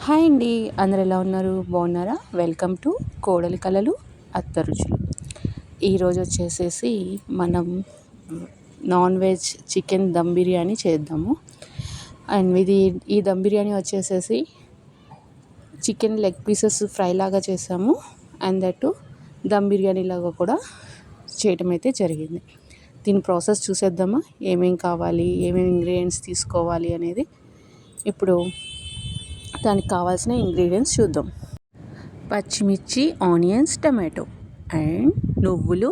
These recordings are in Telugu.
హాయ్ అండి, అందరు ఎలా ఉన్నారు? బాగున్నారా? వెల్కమ్ టు కోడలి కలలు అత్త రుచులు. ఈరోజు వచ్చేసేసి మనం non veg chicken dum biryani చేద్దాము. అండ్ ఈ దమ్ బిర్యానీ వచ్చేసేసి చికెన్ లెగ్ పీసెస్ ఫ్రై లాగా చేసాము. అండ్ దట్టు దమ్ బిర్యానీ లాగా కూడా చేయటం అయితే జరిగింది. దీని ప్రాసెస్ చూసేద్దామా? ఏమేం కావాలి, ఏమేమి ఇంగ్రీడియంట్స్ తీసుకోవాలి అనేది ఇప్పుడు దానికి కావాల్సిన ఇంగ్రీడియంట్స్ చూద్దాం. పచ్చిమిర్చి, ఆనియన్స్, టమాటో అండ్ నువ్వులు,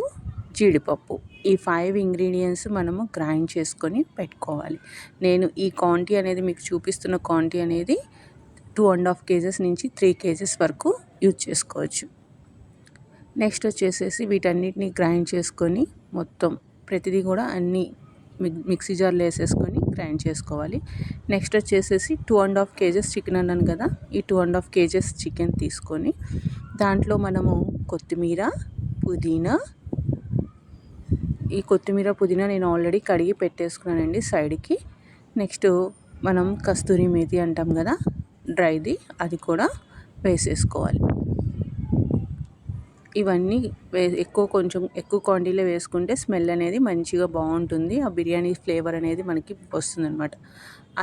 జీడిపప్పు. ఈ 5 ఇంగ్రీడియంట్స్ మనము గ్రైండ్ చేసుకొని పెట్టుకోవాలి. నేను ఈ క్వాంటిటీ అనేది మీకు చూపిస్తున్న క్వాంటిటీ అనేది 2.5 kgs నుంచి 3 kgs వరకు యూజ్ చేసుకోవచ్చు. నెక్స్ట్ వచ్చేసేసి వీటన్నిటిని గ్రైండ్ చేసుకొని మొత్తం ప్రతిదీ కూడా అన్నీ మిక్సీ జార్లో వేసేసుకొని గ్రైండ్ చేసుకోవాలి. నెక్స్ట్ వచ్చేసేసి 2.5 kgs చికెన్ అన్నాను కదా, ఈ 2.5 kgs చికెన్ తీసుకొని దాంట్లో మనము కొత్తిమీర, పుదీనా, ఈ కొత్తిమీర పుదీనా నేను ఆల్రెడీ కడిగి పెట్టేసుకున్నానండి సైడ్కి. నెక్స్ట్ మనం కస్తూరి మేతి అంటాం కదా, డ్రైది, అది కూడా వేసేసుకోవాలి. ఇవన్నీ కొంచెం ఎక్కువ క్వాంటిటీలో వేసుకుంటే స్మెల్ అనేది మంచిగా బాగుంటుంది. ఆ బిర్యానీ ఫ్లేవర్ అనేది మనకి వస్తుందన్నమాట.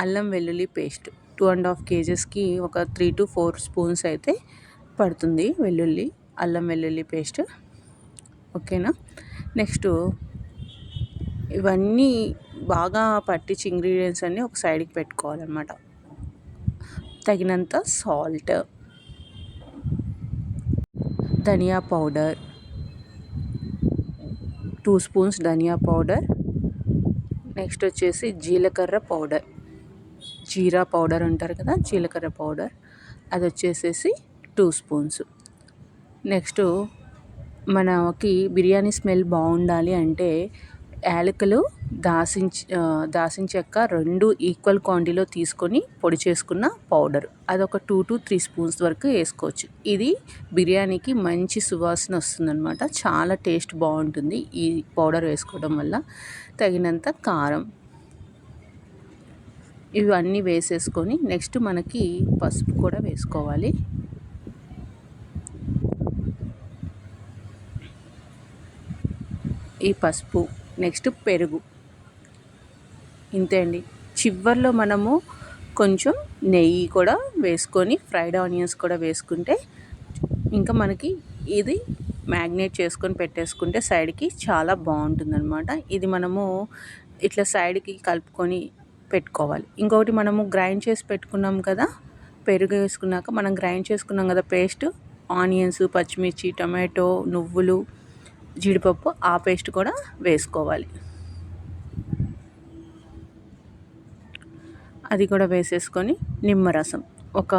అల్లం వెల్లుల్లి పేస్ట్ 2.5 kgsకి ఒక 3 to 4 స్పూన్స్ అయితే పడుతుంది అల్లం వెల్లుల్లి పేస్ట్. ఓకేనా? నెక్స్ట్ ఇవన్నీ బాగా పట్టించి ఇంగ్రీడియంట్స్ అన్నీ ఒక సైడ్కి పెట్టుకోవాలన్నమాట. తగినంత సాల్ట్, ధనియా పౌడర్ 2 స్పూన్స్ ధనియా పౌడర్. నెక్స్ట్ వచ్చేసి జీలకర్ర పౌడర్, జీరా పౌడర్ అంటారు కదా, జీలకర్ర పౌడర్, అది వచ్చేసేసి 2 స్పూన్స్. నెక్స్ట్ మనకి బిర్యానీ స్మెల్ బాగుండాలి అంటే యాలకులు, దాల్చిన చెక్క 2 ఈక్వల్ క్వాంటిటీలో తీసుకొని పొడి చేసుకున్న పౌడర్, అదొక 2 to 3 స్పూన్స్ వరకు వేసుకోవచ్చు. ఇది బిర్యానీకి మంచి సువాసన వస్తుందన్నమాట. చాలా టేస్ట్ బాగుంటుంది ఈ పౌడర్ వేసుకోవడం వల్ల. తగినంత కారం, ఇవన్నీ వేసేసుకొని నెక్స్ట్ మనకి పసుపు కూడా వేసుకోవాలి. ఈ పసుపు, నెక్స్ట్ పెరుగు, ఇంతే అండి. చివర్లో మనము కొంచెం నెయ్యి కూడా వేసుకొని ఫ్రైడ్ ఆనియన్స్ కూడా వేసుకుంటే ఇంకా మనకి ఇది మ్యాగ్నేట్ చేసుకొని పెట్టేసుకుంటే సైడ్కి చాలా బాగుంటుందన్నమాట. ఇది మనము ఇట్లా సైడ్కి కలుపుకొని పెట్టుకోవాలి. ఇంకొకటి మనము గ్రైండ్ చేసి పెట్టుకున్నాం కదా, పెరుగు వేసుకున్నాక మనం గ్రైండ్ చేసుకున్నాం కదా పేస్ట్, ఆనియన్స్, పచ్చిమిర్చి, టమాటో, నువ్వులు, జీడిపప్పు, ఆ పేస్ట్ కూడా వేసుకోవాలి. అది కూడా వేసేసుకొని నిమ్మరసం ఒక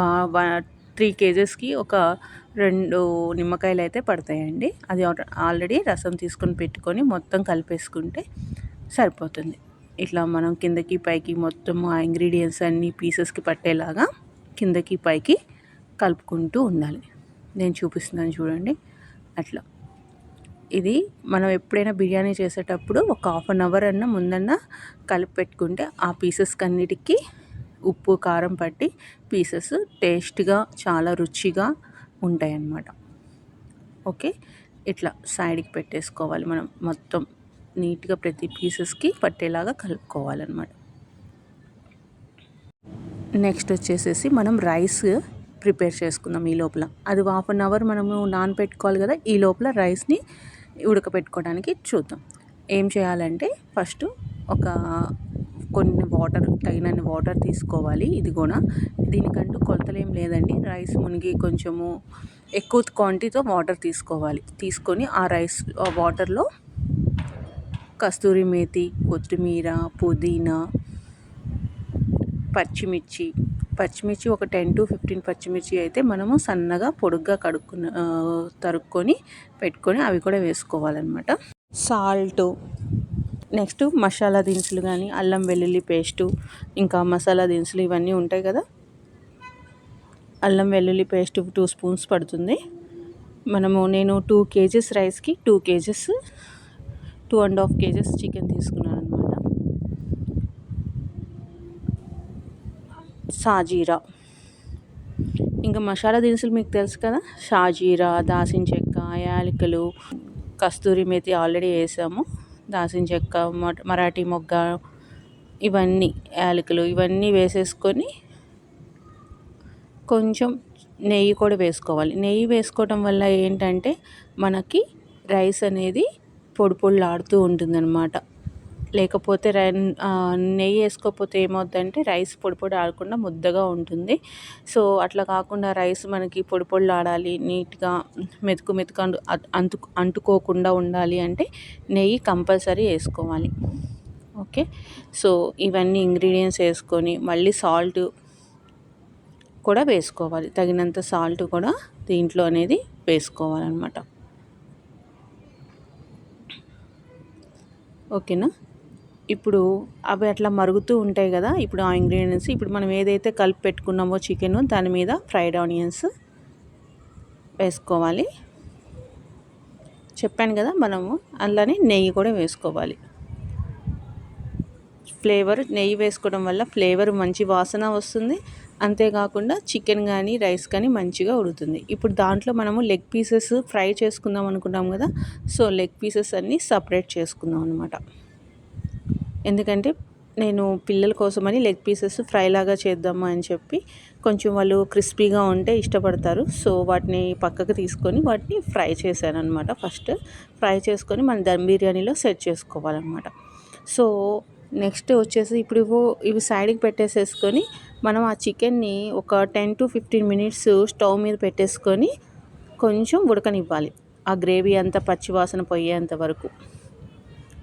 3 kgsకి ఒక 2 నిమ్మకాయలు అయితే పడతాయండి. అది ఆల్రెడీ రసం తీసుకొని పెట్టుకొని మొత్తం కలిపేసుకుంటే సరిపోతుంది. ఇట్లా మనం కిందకి పైకి మొత్తం ఆ ఇంగ్రీడియంట్స్ అన్నీ పీసెస్కి పట్టేలాగా కిందకి పైకి కలుపుకుంటూ ఉండాలి. నేను చూపిస్తున్నాను చూడండి. అట్లా ఇది మనం ఎప్పుడైనా బిర్యానీ చేసేటప్పుడు ఒక 1/2 hour అన్న ముందన్న కలిపి పెట్టుకుంటే ఆ పీసెస్కి అన్నిటికీ ఉప్పు కారం పట్టి పీసెస్ టేస్ట్గా చాలా రుచిగా ఉంటాయి అన్నమాట. ఓకే, ఇట్లా సైడ్కి పెట్టేసుకోవాలి. మనం మొత్తం నీట్గా ప్రతి పీసెస్కి పట్టేలాగా కలుపుకోవాలన్నమాట. నెక్స్ట్ వచ్చేసేసి మనం రైస్ ప్రిపేర్ చేసుకుందాం. ఈ లోపల అది 1/2 hour మనము నానబెట్టుకోవాలి కదా, ఈ లోపల రైస్ని ఉడకబెట్టుకోవడానికి చూద్దాం. ఏం చేయాలంటే ఫస్ట్ కొన్ని తగినన్ని వాటర్ తీసుకోవాలి. ఇది కూడా దీనికంటూ కొలతలు ఏం లేదండి. రైస్ మునిగి కొంచెము ఎక్కువ క్వాంటిటీతో వాటర్ తీసుకోవాలి. తీసుకొని ఆ వాటర్లో కస్తూరి మేతి, కొత్తిమీర, పుదీనా, పచ్చిమిర్చి ఒక 10 to 15 పచ్చిమిర్చి అయితే మనము సన్నగా పొడుగ్గా తరుక్కొని పెట్టుకొని అవి కూడా వేసుకోవాలన్నమాట. సాల్ట్, నెక్స్ట్ మసాలా దినుసులు కానీ అల్లం వెల్లుల్లి పేస్టు, ఇంకా మసాలా దినుసులు ఇవన్నీ ఉంటాయి కదా. అల్లం వెల్లుల్లి పేస్ట్ 2 స్పూన్స్ పడుతుంది. నేను 2 kgs రైస్కి 2.5 kgs చికెన్ తీసుకున్నాను అనమాట. సాజీరా, ఇంకా మసాలా దినుసులు మీకు తెలుసు కదా, షాజీరా, దాల్చిన చెక్క, యాలకులు, కస్తూరి మేతి ఆల్రెడీ వేసాము, దాల్చిన చెక్క, మరాఠీ మొగ్గ, ఇవన్నీ యాలకులు ఇవన్నీ వేసేసుకొని కొంచెం నెయ్యి కూడా వేసుకోవాలి. నెయ్యి వేసుకోవటం వల్ల ఏంటంటే మనకి రైస్ అనేది పొడి పొడిలాడుతూ ఉంటుందన్నమాట. లేకపోతే నెయ్యి వేసుకోకపోతే ఏమవుతుందంటే రైస్ పొడి పొడి ఆడకుండా ముద్దగా ఉంటుంది. సో అట్లా కాకుండా రైస్ మనకి పొడి పొడిలాడాలి, నీట్గా మెతుకు మెతుకు అంటుకోకుండా ఉండాలి అంటే నెయ్యి కంపల్సరీ వేసుకోవాలి. ఓకే, సో ఇవన్నీ ఇంగ్రీడియంట్స్ వేసుకొని మళ్ళీ సాల్ట్ కూడా వేసుకోవాలి, తగినంత సాల్ట్ కూడా దీంట్లో అనేది వేసుకోవాలన్నమాట. ఓకేనా, ఇప్పుడు అవి అట్లా మరుగుతూ ఉంటాయి కదా. ఇప్పుడు ఆ ఇంగ్రీడియంట్స్ ఇప్పుడు మనం ఏదైతే కలిపి పెట్టుకున్నామో చికెన్, దాని మీద ఫ్రైడ్ ఆనియన్స్ వేసుకోవాలి. చెప్పాను కదా, మనము అలానే నెయ్యి కూడా వేసుకోవాలి. నెయ్యి వేసుకోవడం వల్ల ఫ్లేవర్ మంచి వాసన వస్తుంది. అంతేకాకుండా చికెన్ కానీ రైస్ కానీ మంచిగా ఉడుకుతుంది. ఇప్పుడు దాంట్లో మనము లెగ్ పీసెస్ ఫ్రై చేసుకుందాం అనుకున్నాం కదా, సో లెగ్ పీసెస్ అన్నీ సపరేట్ చేసుకుందాం అనమాట. ఎందుకంటే నేను పిల్లల కోసమని లెగ్ పీసెస్ ఫ్రై లాగా చేద్దాము అని చెప్పి, కొంచెం వాళ్ళు క్రిస్పీగా ఉంటే ఇష్టపడతారు. సో వాటిని పక్కకు తీసుకొని వాటిని ఫ్రై చేశాను అనమాట. ఫస్ట్ ఫ్రై చేసుకొని మన దమ్ బిర్యానీలో సెట్ చేసుకోవాలన్నమాట. సో నెక్స్ట్ వచ్చేసి ఇప్పుడు ఇవి సైడ్కి పెట్టేసేసుకొని మనం ఆ చికెన్ని ఒక 10 to 15 మినిట్స్ స్టవ్ మీద పెట్టేసుకొని కొంచెం ఉడకనివ్వాలి. ఆ గ్రేవీ అంతా పచ్చివాసన పోయేంత వరకు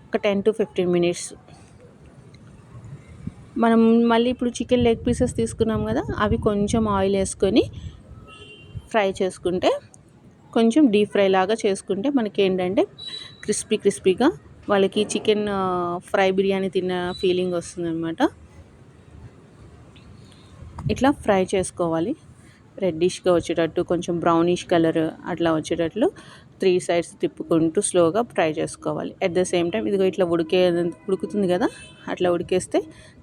ఒక 10 to 15 మినిట్స్. మనం మళ్ళీ ఇప్పుడు చికెన్ లెగ్ పీసెస్ తీసుకున్నాం కదా, అవి కొంచెం ఆయిల్ వేసుకొని ఫ్రై చేసుకుంటే, కొంచెం డీప్ ఫ్రై లాగా చేసుకుంటే మనకి ఏంటంటే క్రిస్పీగా వాళ్ళకి చికెన్ ఫ్రై బిర్యానీ తిన్న ఫీలింగ్ వస్తుందన్నమాట. ఇట్లా ఫ్రై చేసుకోవాలి, రెడ్డిష్గా వచ్చేటట్టు, కొంచెం బ్రౌనిష్ కలర్ అట్లా వచ్చేటట్లు 3 sides తిప్పుకుంటూ స్లోగా ఫ్రై చేసుకోవాలి. అట్ ద సేమ్ టైం ఇదిగో ఇట్లా ఉడుకుతుంది కదా, అట్లా ఉడికేస్తే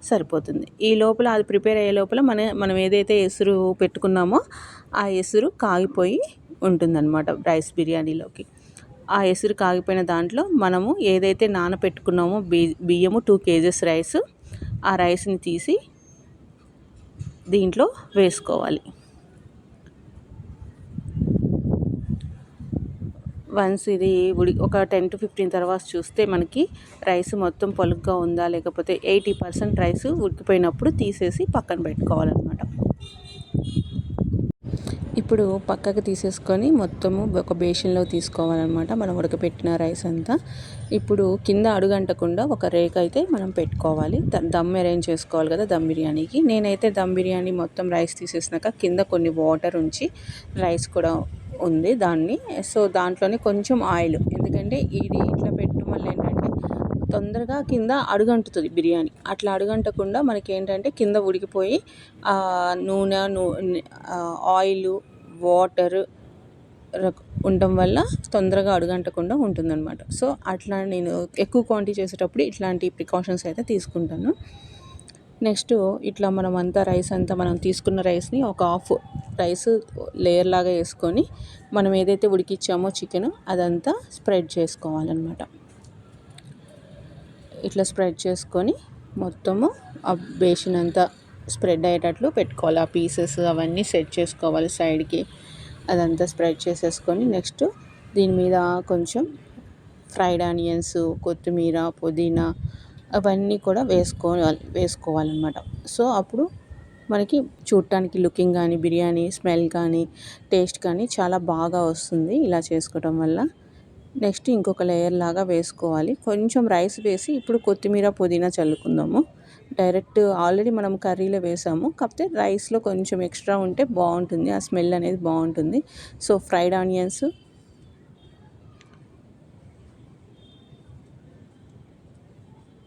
సరిపోతుంది. ఈ లోపల అది ప్రిపేర్ అయ్యే లోపల మనం ఏదైతే ఎసురు పెట్టుకున్నామో ఆ ఎసురు కాగిపోయి ఉంటుందన్నమాట రైస్ బిర్యానీలోకి. ఆ ఎసురు కాగిపోయిన దాంట్లో మనము ఏదైతే నానపెట్టుకున్నామో బియ్యము 2 kgs రైస్, ఆ రైస్ని తీసి దీంట్లో వేసుకోవాలి. వన్స్ ఇది ఒక 10 to 15 తర్వాత చూస్తే మనకి రైస్ మొత్తం పలుగ్గా ఉందా, లేకపోతే 80% రైస్ ఉడికిపోయినప్పుడు తీసేసి పక్కన పెట్టుకోవాలన్నమాట. ఇప్పుడు పక్కకు తీసేసుకొని మొత్తము ఒక బేషన్లో తీసుకోవాలన్నమాట మనం ఉడకపెట్టిన రైస్ అంతా. ఇప్పుడు కింద అడుగంటకుండా ఒక రేక అయితే మనం పెట్టుకోవాలి. దమ్ అరేంజ్ చేసుకోవాలి కదా దమ్ బిర్యానీకి. నేనైతే దమ్ బిర్యానీ మొత్తం రైస్ తీసేసినాక కింద కొన్ని వాటర్ ఉంచి, రైస్ కూడా ఉంది దాన్ని, సో దాంట్లోనే కొంచెం ఆయిల్, ఎందుకంటే ఇది ఇట్లా పెట్టడం వల్ల ఏంటంటే తొందరగా కింద అడుగంటుతుంది బిర్యానీ. అట్లా అడుగంటకుండా మనకి ఏంటంటే కింద ఉడికిపోయి నూనె ఆయిల్ వాటర్ ఉండటం వల్ల తొందరగా అడుగంటకుండా ఉంటుందన్నమాట. సో అట్లా నేను ఎక్కువ క్వాంటిటీ చేసేటప్పుడు ఇట్లాంటి ప్రికాషన్స్ అయితే తీసుకుంటాను. నెక్స్ట్ ఇట్లా మనం తీసుకున్న రైస్ని ఒక హాఫ్ రైస్ లేయర్ లాగా వేసుకొని మనం ఏదైతే ఉడికిచ్చామో చికెన్ అదంతా స్ప్రెడ్ చేసుకోవాలన్నమాట. ఇట్లా స్ప్రెడ్ చేసుకొని మొత్తము ఆ బేషన్ అంతా స్ప్రెడ్ అయ్యేటట్లు పెట్టుకోవాలి. ఆ పీసెస్ అవన్నీ సెట్ చేసుకోవాలి సైడ్కి, అదంతా స్ప్రెడ్ చేసేసుకొని నెక్స్ట్ దీని మీద కొంచెం ఫ్రైడ్ ఆనియన్స్, కొత్తిమీర, పుదీనా అవన్నీ కూడా వేసుకోవాలన్నమాట. సో అప్పుడు మనకి చూడటానికి లుకింగ్ కానీ, బిర్యానీ స్మెల్ కానీ, టేస్ట్ కానీ చాలా బాగా వస్తుంది ఇలా చేసుకోవటం వల్ల. నెక్స్ట్ ఇంకొక లేయర్ లాగా వేసుకోవాలి. కొంచెం రైస్ వేసి ఇప్పుడు కొత్తిమీర, పుదీనా చల్లుకుందాము. డైరెక్ట్ ఆల్రెడీ మనం కర్రీలో వేసాము, కాకపోతే రైస్లో కొంచెం ఎక్స్ట్రా ఉంటే బాగుంటుంది, ఆ స్మెల్ అనేది బాగుంటుంది. సో ఫ్రైడ్ ఆనియన్స్,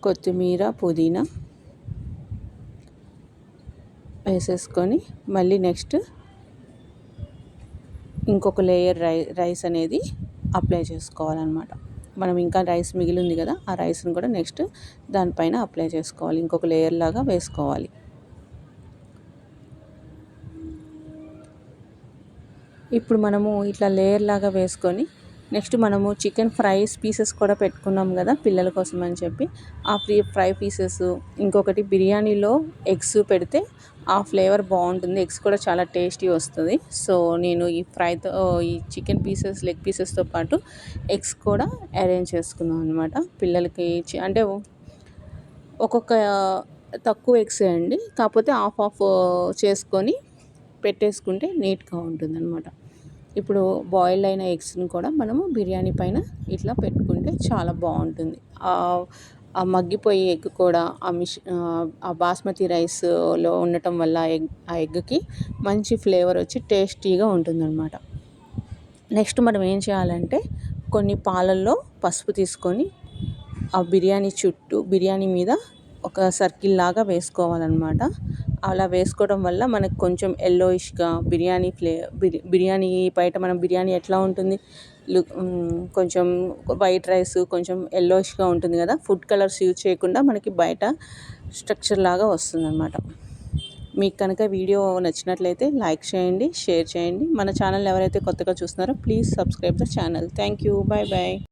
కొత్తిమీర, పుదీనా వేసేసుకొని మళ్ళీ నెక్స్ట్ ఇంకొక లేయర్ రైస్ అనేది అప్లై చేసుకోవాలన్నమాట. మనం ఇంకా రైస్ మిగిలి ఉంది కదా, ఆ రైస్ని కూడా నెక్స్ట్ దానిపైన అప్లై చేసుకోవాలి, ఇంకొక లేయర్ లాగా వేసుకోవాలి. ఇప్పుడు మనము ఇట్లా లేయర్ లాగా వేసుకొని నెక్స్ట్ మనము చికెన్ ఫ్రైస్ పీసెస్ కూడా పెట్టుకున్నాం కదా పిల్లల కోసం అని చెప్పి, ఆ ఫ్రై పీసెస్, ఇంకొకటి బిర్యానీలో ఎగ్స్ పెడితే ఆ ఫ్లేవర్ బాగుంటుంది, ఎగ్స్ కూడా చాలా టేస్టీ వస్తుంది. సో నేను ఈ ఫ్రైతో ఈ చికెన్ పీసెస్ లెగ్ పీసెస్తో పాటు ఎగ్స్ కూడా అరేంజ్ చేసుకున్నాను అనమాట పిల్లలకి. అంటే ఒక్కొక్క తక్కువ ఎగ్స్ అండి, కాకపోతే హాఫ్ హాఫ్ చేసుకొని పెట్టేసుకుంటే నీట్గా ఉంటుందన్నమాట. ఇప్పుడు బాయిల్డ్ అయిన ఎగ్స్ని కూడా మనము బిర్యానీ పైన ఇట్లా పెట్టుకుంటే చాలా బాగుంటుంది. ఆ మగ్గిపోయే ఎగ్ కూడా ఆ బాస్మతి రైస్లో ఉండటం వల్ల ఆ ఎగ్కి మంచి ఫ్లేవర్ వచ్చి టేస్టీగా ఉంటుందన్నమాట. నెక్స్ట్ మనం ఏం చేయాలంటే కొన్ని పాలల్లో పసుపు తీసుకొని ఆ బిర్యానీ మీద ఒక సర్కిల్ లాగా వేసుకోవాలన్నమాట. అలా వేసుకోవడం వల్ల మనకు కొంచెం ఎల్లోయిష్గా బిర్యానీ బయట మనం బిర్యానీ ఎట్లా ఉంటుంది, కొంచెం వైట్ రైస్ కొంచెం ఎల్లోయిష్గా ఉంటుంది కదా, ఫుడ్ కలర్స్ యూజ్ చేయకుండా మనకి బయట స్ట్రక్చర్ లాగా వస్తుందన్నమాట. మీకు కనుక వీడియో నచ్చినట్లయితే లైక్ చేయండి, షేర్ చేయండి. మన ఛానల్ ఎవరైతే కొత్తగా చూస్తున్నారో please subscribe the channel. Thank you. Bye bye.